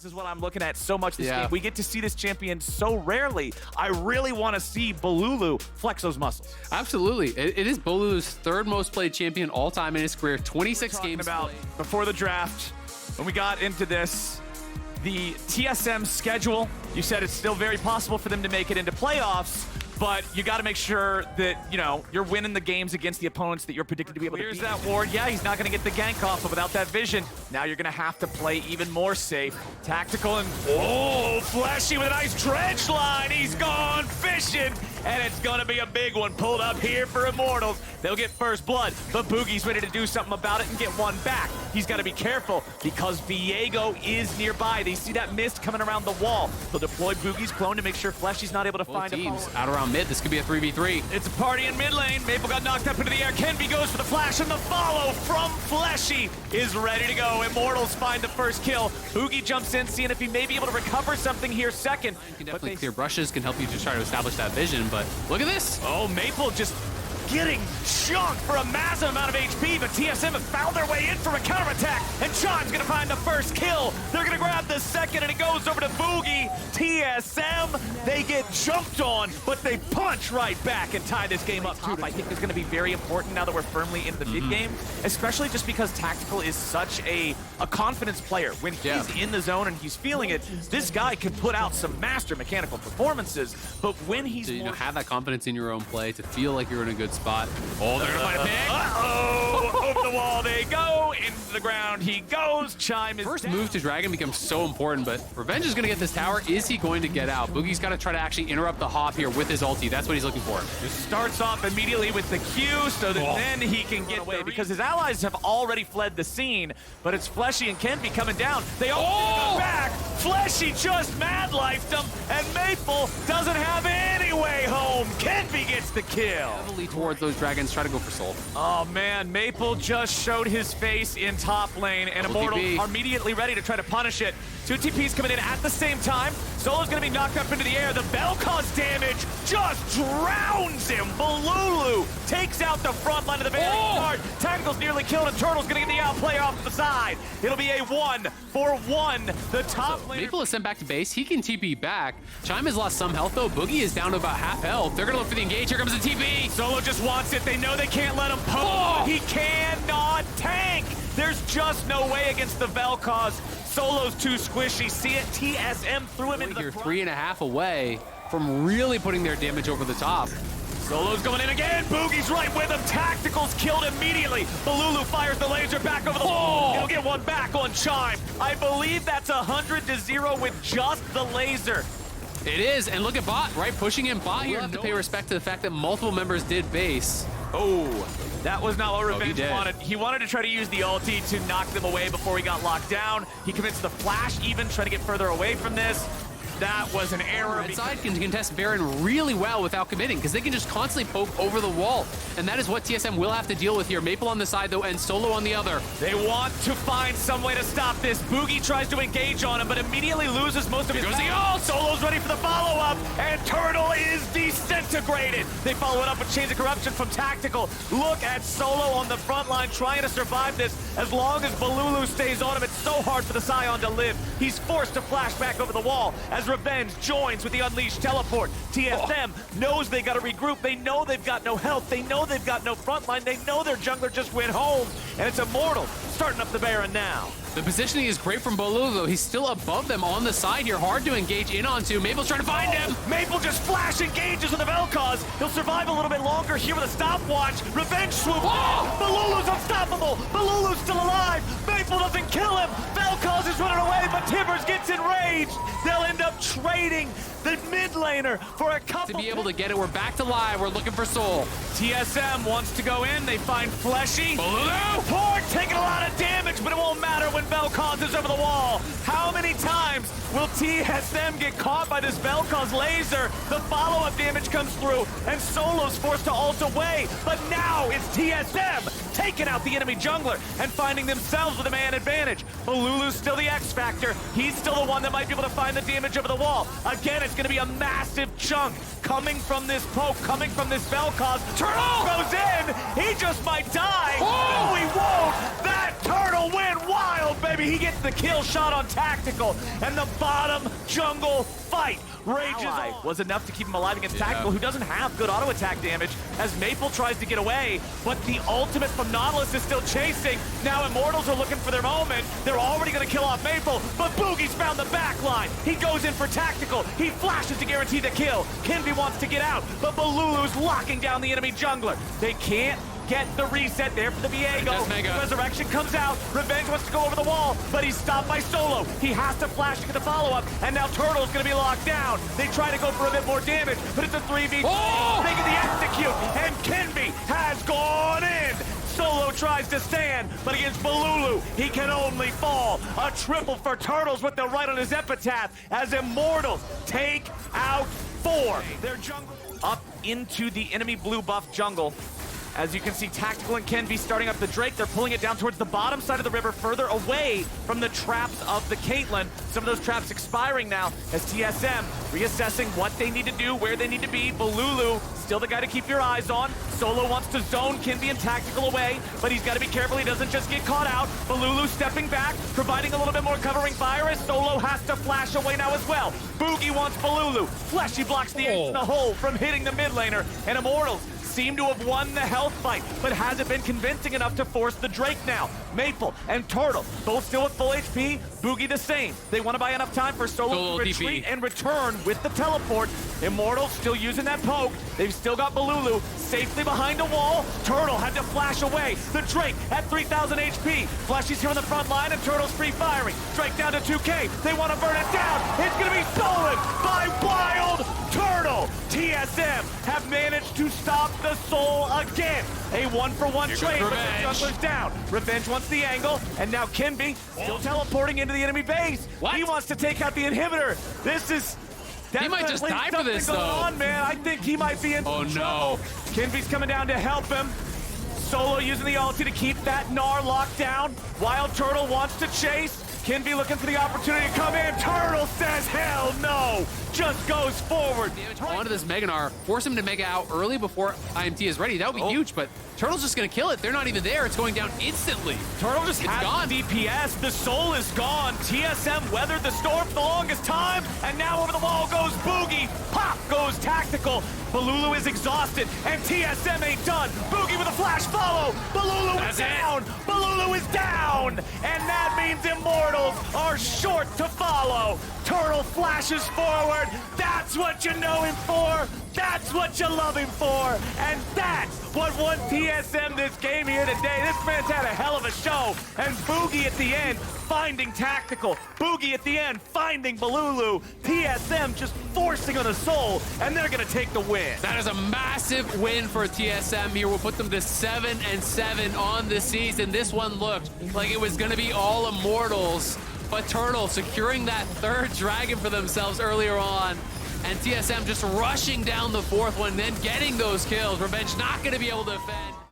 Is what I'm looking at so much this game. We get to see this champion so rarely. I really want to see Bolulu flex those muscles. Absolutely. It is Bolulu's third most played champion all time in his career. 26 games about before the draft, when we got into this, the TSM schedule, you said it's still very possible for them to make it into playoffs, but you got to make sure that, you know, you're winning the games against the opponents that you're predicted to be able to beat. Here's that ward. Yeah, he's not going to get the gank off, but without that vision, now you're going to have to play even more safe. Tactical and, oh, Fleshy with a nice dredge line. He's gone fishing, and it's going to be a big one pulled up here for Immortals. They'll get first blood, but Boogie's ready to do something about it and get one back. He's got to be careful because Viego is nearby. They see that mist coming around the wall. They'll deploy Boogie's clone to make sure Fleshy's not able to find a follower. Out around mid, this could be a 3v3. It's a party in mid lane. Maple got knocked up into the air. Kenby goes for the flash, and the follow from Fleshy is ready to go. Immortals find the first kill. Boogie jumps in, seeing if he may be able to recover something here second. You can definitely clear brushes, can help you to try to establish that vision, but look at this. Oh, Maple just getting chunked for a massive amount of HP, but TSM have found their way in for a counterattack, and Chime's gonna find the first kill. They're gonna grab the second, and it goes over to Boogie. TSM, they get jumped on, but they punch right back and tie this game up. I think is gonna be very important now that we're firmly in the mid game, especially just because Tactical is such a confidence player. When he's in the zone and he's feeling it, this guy can put out some master mechanical performances, but when he's to have that confidence in your own play, to feel like you're in a good spot. Oh, they're gonna find a pick. Uh-oh! Over the wall they go. Into the ground he goes. Chime is first down. move to Dragon becomes so important, but Revenge is gonna get this tower. Is he going to get out? Boogie's gotta try to actually interrupt the hop here with his ulti. That's what he's looking for. Just starts off immediately with the Q so that then he can get away because his allies have already fled the scene, but it's Fleshy and Kenby coming down. They all go back. Fleshy just mad-lifed him, and Maple doesn't have any way home. Kenby gets the kill. Heavily towards those dragons, try to go for soul. Oh man, Maple just showed his face in top lane, and Immortals are immediately ready to try to punish it. Two TPs coming in at the same time. Solo's gonna be knocked up into the air. The Vel'Koz damage just drowns him. Bolulu takes out the front line of the very start. Tactical's nearly killed, and Turtle's gonna get the outplay off the side. It'll be a 1-for-1. The top lane. Maple is sent back to base. He can TP back. Chime has lost some health though. Boogie is down to about half health. They're gonna look for the engage. Here comes the TP. Solo just wants it. They know they can't let him poke. He cannot tank. There's just no way against the Vel'Koz. Solo's too squishy. See it? TSM threw him into the front. 3.5 away from really putting their damage over the top. Solo's going in again. Boogie's right with him. Tactical's killed immediately. Bolulu fires the laser back over the wall. He'll get one back on Chime. I believe that's 100-0 with just the laser. It is, and look at Bot, right? Pushing in Bot here. Have to pay respect to the fact that multiple members did base. Oh, that was not what Revenge wanted. He wanted to try to use the ulti to knock them away before he got locked down. He commits the flash even, trying to get further away from this. That was an error. Red side can contest Baron really well without committing because they can just constantly poke over the wall. And that is what TSM will have to deal with here. Maple on the side, though, and Solo on the other. They want to find some way to stop this. Boogie tries to engage on him, but immediately loses most of his power. Solo's ready for the follow-up, and Turtle is disintegrated. They follow it up with Chains of Corruption from Tactical. Look at Solo on the front line trying to survive this. As long as Bolulu stays on him, it's so hard for the Scion to live. He's forced to flash back over the wall as Revenge joins with the Unleashed teleport. TSM knows they gotta regroup. They know they've got no health. They know they've got no front line. They know their jungler just went home. And it's Immortal starting up the Baron now. The positioning is great from Bolulu, though. He's still above them on the side here. Hard to engage in onto. Maple's trying to find him. Maple just flash engages with the Vel'Koz. He'll survive a little bit longer here with a stopwatch. Revenge swoop. Bolulu's unstoppable. Bolulu's still alive. Maple doesn't kill him. Vel'Koz is running away, but Tibbers gets enraged. They'll end up trading the mid laner for a couple. To be able to get it, we're back to live. We're looking for Soul. TSM wants to go in. They find Fleshy. Bolulu. Port taking a lot of damage, but it won't matter when Vel'Koz is over the wall. How many times will TSM get caught by this Vel'Koz laser? The follow-up damage comes through, and Solo's forced to ult away. But now it's TSM taking out the enemy jungler and finding themselves with a man advantage. Bolulu's still the X factor. He's still the one that might be able to find the damage over the wall. Again, it's going to be a massive chunk coming from this poke, coming from this Vel'Koz. Turtle goes in. He just might die. No, he won't. That Turtle went wild. baby, he gets the kill shot on Tactical, and the bottom jungle fight rages on. Was enough to keep him alive against Tactical, who doesn't have good auto attack damage, as Maple tries to get away, but the ultimate from Nautilus is still chasing. Now Immortals are looking for their moment. They're already gonna kill off Maple, but Boogie's found the back line. He goes in for Tactical. He flashes to guarantee the kill. Kenby wants to get out, but Balulu's locking down the enemy jungler. They can't get the reset there for the Viego. Resurrection comes out. Revenge wants to go over the wall, but he's stopped by Solo. He has to flash to get the follow-up, and now Turtle's gonna be locked down. They try to go for a bit more damage, but it's a 3v2. They get the execute, and Kenby has gone in. Solo tries to stand, but against Balulu, he can only fall. A triple for Turtles with the right on his epitaph, as Immortals take out 4. Their jungle up into the enemy blue buff jungle. As you can see, Tactical and Kenby starting up the Drake. They're pulling it down towards the bottom side of the river, further away from the traps of the Caitlyn. Some of those traps expiring now as TSM reassessing what they need to do, where they need to be. Balulu, still the guy to keep your eyes on. Solo wants to zone Kenby and Tactical away, but he's got to be careful he doesn't just get caught out. Balulu stepping back, providing a little bit more covering fire as Solo has to flash away now as well. Boogie wants Balulu. Fleshy blocks the ace in the hole from hitting the mid laner, and Immortals seem to have won the health fight, but hasn't been convincing enough to force the Drake now. Maple and Turtle, both still at full HP. Boogie the same. They want to buy enough time for Solo to retreat and return with the teleport. Immortals still using that poke. They've still got Balulu safely behind a wall. Turtle had to flash away. The Drake at 3,000 HP. Fleshy's here on the front line, and Turtle's free firing. Drake down to 2K. They want to burn it down. It's going to be stolen by Wild Turtle. TSM have managed to stop the Soul again. A 1-for-1 trade, but the jungler's down. Revenge wants the angle, and now Kenby still teleporting into the enemy base. He wants to take out the inhibitor. This is he might just die for this, though. On, man. I think he might be in trouble. No. Kenby's coming down to help him. Solo using the ulti to keep that Gnar locked down. Wild Turtle wants to chase. Kenby looking for the opportunity to come in. Turtle says, hell no. Just goes forward. Onto this Mega Gnar. Force him to Mega out early before IMT is ready. That would be huge, but Turtle's just going to kill it. They're not even there. It's going down instantly. Turtle just has gone. DPS. The Soul is gone. TSM weathered the storm for the longest time, and now over the wall goes Boogie. Pop goes Tactical. Balulu is exhausted, and TSM ain't done. Boogie with a flash follow. Balulu is down. Balulu is down, and that means Immortals are short to follow. Turtle flashes forward. That's what you know him for. That's what you love him for. And that's what won TSM this game here today. This man's had a hell of a show. And Boogie at the end finding Tactical. Boogie at the end finding Balulu. TSM just forcing on a Soul, and they're going to take the win. That is a massive win for TSM here. We'll put them to 7-7 on the season. This one looked like it was going to be all Immortals, but Turtle securing that 3rd dragon for themselves earlier on. And TSM just rushing down the 4th one, then getting those kills. Revenge not going to be able to defend.